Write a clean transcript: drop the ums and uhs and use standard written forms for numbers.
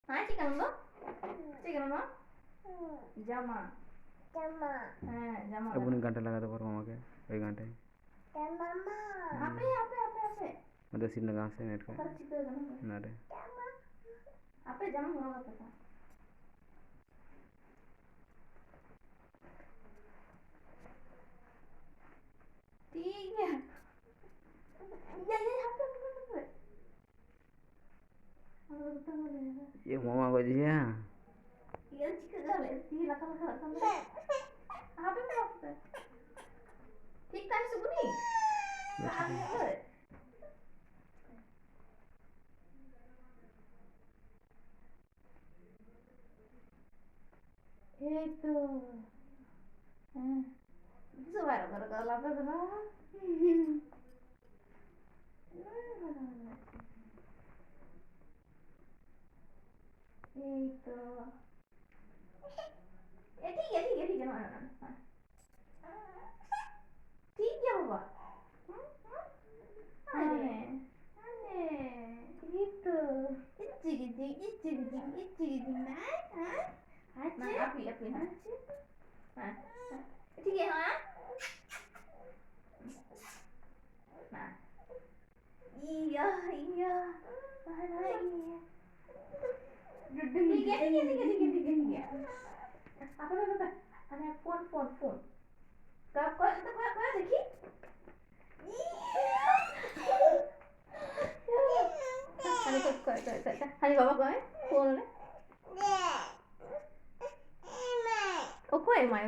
হ্যাঁ ঠিক আছে ঠিক আছে মা জামা হ্যাঁ জামা अब उन्हें घंटा लगा दो पर मामा के एक घंटे আপে আপে আপে আপে मतलब सीन लगा से नेट का पर ঠিক আছে ना रे আপে জামা মনে কথা ঠিক আছে আপে ये मामा को दिया iya jika gale di lakal apa apa ঠিক টাইম সুগুনি এই তো হ্যাঁ কিছু বাইরে করে গলা পেতে না এই তো ঠিক আছে ঠিক আছে ঠিক আছে ঠিক আছে বাবা আরে আরে এই তো ইচ্ছি না হ্যাঁ আচ্ছা আপনি হ্যাঁ হ্যাঁ ঠিক আছে হ্যাঁ না iya iya mana iya tiga apa ada phone kau দেখি hani বাবা কয় ফোন ও কই মা